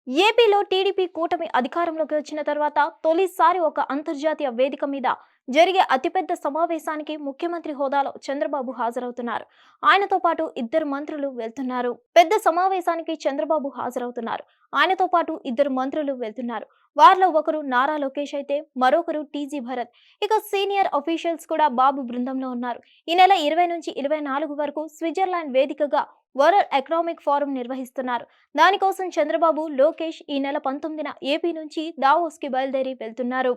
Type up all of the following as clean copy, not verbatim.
ఏపీలో టీడీపీ కూటమి అధికారంలోకి వచ్చిన తర్వాత తొలిసారి ఒక అంతర్జాతీయ వేదిక మీద జరిగే అతిపెద్ద సమావేశానికి ముఖ్యమంత్రి హోదాలో చంద్రబాబు హాజరవుతున్నారు. ఆయనతో పాటు ఇద్దరు మంత్రులు వెళ్తున్నారు. పెద్ద సమావేశానికి చంద్రబాబు హాజరవుతున్నారు. ఆయనతో పాటు ఇద్దరు మంత్రులు వెళ్తున్నారు. వారిలో ఒకరు నారా లోకేష్ అయితే మరొకరు టీజీ భరత్. ఇక సీనియర్ అఫీషియల్స్ కూడా బాబు బృందంలో ఉన్నారు. ఈ నెల 20 నుంచి 24 వరకు స్విట్జర్లాండ్ వేదికగా వరల్డ్ ఎకనామిక్ ఫోరం నిర్వహిస్తున్నారు. దానికోసం చంద్రబాబు, లోకేష్ ఈ నెల 19న ఏపీ నుంచి దావోస్ కి బయలుదేరి వెళ్తున్నారు.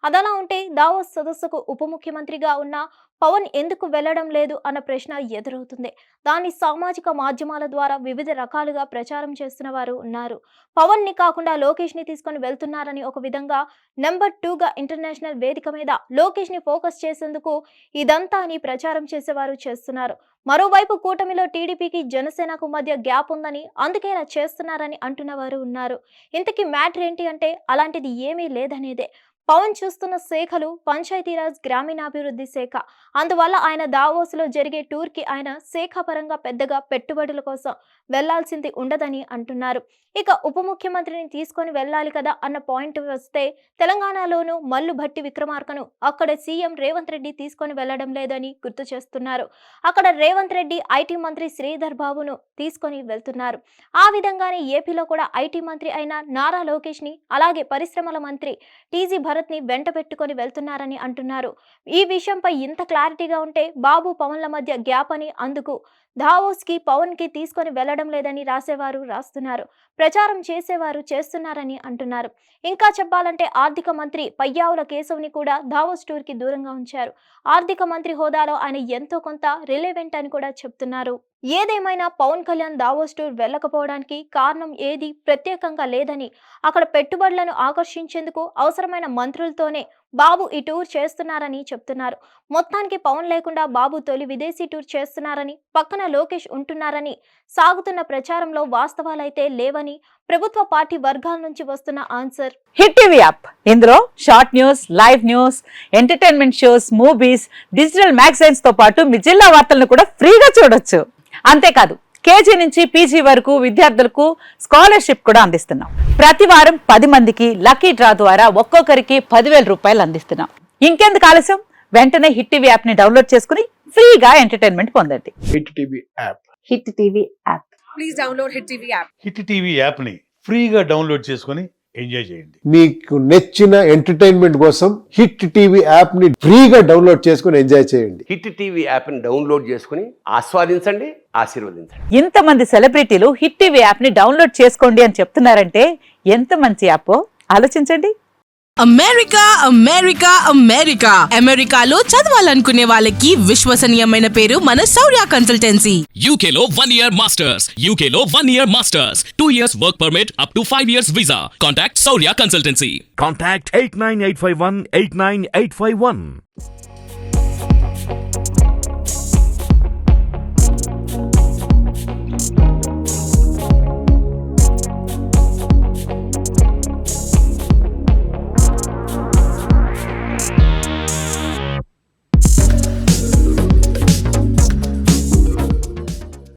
అదలా ఉంటే దావోస్ సదస్సుకు ఉప ముఖ్యమంత్రిగా ఉన్న పవన్ ఎందుకు వెళ్లడం లేదు అన్న ప్రశ్న ఎదురవుతుంది. దాన్ని సామాజిక మాధ్యమాల ద్వారా వివిధ రకాలుగా ప్రచారం చేస్తున్న వారు ఉన్నారు. పవన్ ని కాకుండా లోకేష్ ని తీసుకొని వెళ్తున్నారని ఒక విధంగా, నెంబర్ 2గా ఇంటర్నేషనల్ వేదిక మీద లోకేష్ ని ఫోకస్ చేసేందుకు ఇదంతా అని ప్రచారం చేసేవారు చేస్తున్నారు. మరోవైపు కూటమిలో టీడీపీకి జనసేనకు మధ్య గ్యాప్ ఉందని, అందుకే ఇలా చేస్తున్నారని అంటున్న వారు ఉన్నారు. ఇంతకీ మ్యాటర్ ఏంటి అంటే అలాంటిది ఏమీ లేదనేదే. పవన్ చూస్తున్న శాఖలు పంచాయతీరాజ్, గ్రామీణాభివృద్ధి శాఖ. అందువల్ల ఆయన దావోస్లో జరిగే టూర్కి ఆయన శాఖ పరంగా పెద్దగా పెట్టుబడుల కోసం వెళ్లాల్సింది ఉండదని అంటున్నారు. ఇక ఉప ముఖ్యమంత్రిని తీసుకొని వెళ్ళాలి కదా అన్న పాయింట్ వస్తే, తెలంగాణలోనూ మల్లు భట్టి విక్రమార్కను అక్కడ సీఎం రేవంత్ రెడ్డి తీసుకొని వెళ్లడం లేదని గుర్తు చేస్తున్నారు. అక్కడ రేవంత్ రెడ్డి ఐటీ మంత్రి శ్రీధర్ బాబును తీసుకొని వెళ్తున్నారు. ఆ విధంగానే ఏపీలో కూడా ఐటీ మంత్రి అయిన నారా లోకేష్ ని, అలాగే పరిశ్రమల మంత్రి టీజీ భరత్ ని వెంట పెట్టుకొని వెళ్తున్నారని అంటున్నారు. ఈ విషయంపై ఇంత క్లారిటీగా ఉంటే బాబు పవన్ల మధ్య గ్యాప్ అని, అందుకు దావోస్ కి పవన్ కి తీసుకొని వెళ్లడం లేదని రాసేవారు రాస్తున్నారు, ప్రచారం చేసేవారు చేస్తున్నారని అంటున్నారు. ఇంకా చెప్పాలంటే ఆర్థిక మంత్రి పయ్యావుల కేశవ్ని కూడా దావోస్ టూర్ కి దూరంగా ఉంచారు. ఆర్థిక మంత్రి హోదాలో ఆయన ఎంతో కొంత రిలెవెంట్ అని కూడా చెప్తున్నారు. ఏదేమైనా పవన్ కళ్యాణ్ దావోస్ టూర్ వెళ్ళకపోవడానికి కారణం ఏది ప్రత్యేకంగా లేదని, అక్కడ పెట్టుబడులను ఆకర్షించేందుకు అవసరమైన మంత్రులతోనే బాబు ఈ టూర్ చేస్తున్నారని చెప్తున్నారు. మొత్తానికి పవన్ లేకుండా బాబు తొలి విదేశీ టూర్ చేస్తున్నారని, పక్కన లోకేష్ ఉంటున్నారని సాగుతున్న ప్రచారంలో వాస్తవాలైతే లేవని ప్రభుత్వ పార్టీ వర్గాల నుంచి వస్తున్న ఆన్సర్. హిట్ టీవీ యాప్, ఇందులో short news, live news, entertainment shows, movies, digital magazines తో పాటు మీ జిల్లా వార్తలను కూడా ఫ్రీగా చూడొచ్చు. అంతేకాదు, కేజీ నుంచి పీజీ వరకు విద్యార్థులకు స్కాలర్షిప్ కూడా అందిస్తున్నాం. ప్రతి వారం 10 మందికి లక్కీ డ్రా ద్వారా ఒక్కొక్కరికి 10,000 రూపాయలు అందిస్తున్నాం. ఇంకెందుకు ఆలస్యం, వెంటనే హిట్ టీవీ యాప్ ని డౌన్లోడ్ చేసుకుని ఫ్రీగా ఎంటర్టైన్మెంట్ పొందండి. Hit TV app. Hit TV app. Please download hit TV app. Hit TV app ని ఫ్రీగా డౌన్లోడ్ చేసుకుని ఎంజాయ్ చేయండి. మీకు నచ్చిన ఎంటర్టైన్మెంట్ కోసం హిట్ టీవీ యాప్ ని ఫ్రీగా డౌన్లోడ్ చేసుకుని ఎంజాయ్ చేయండి. హిట్ టీవీ యాప్ ని డౌన్లోడ్ చేసుకుని ఆస్వాదించండి, ఆశీర్వదించండి. ఇంతమంది సెలబ్రిటీలు హిట్ టీవీ యాప్ ని డౌన్లోడ్ చేసుకోండి అని చెప్తున్నారంటే ఎంత మంచి యాప్ ఆలోచించండి. అమెరికా అమెరికా అమెరికా అమెరికాలో చదవాలనుకునే వాళ్ళకి విశ్వసనీయమైన పేరు మన శౌర్య కన్సల్టెన్సీ. UK లో 1 year masters. UK లో 1 year masters. 2 years work permit up to 5 years visa. Contact Saurya Consultancy. Contact 89851 89851.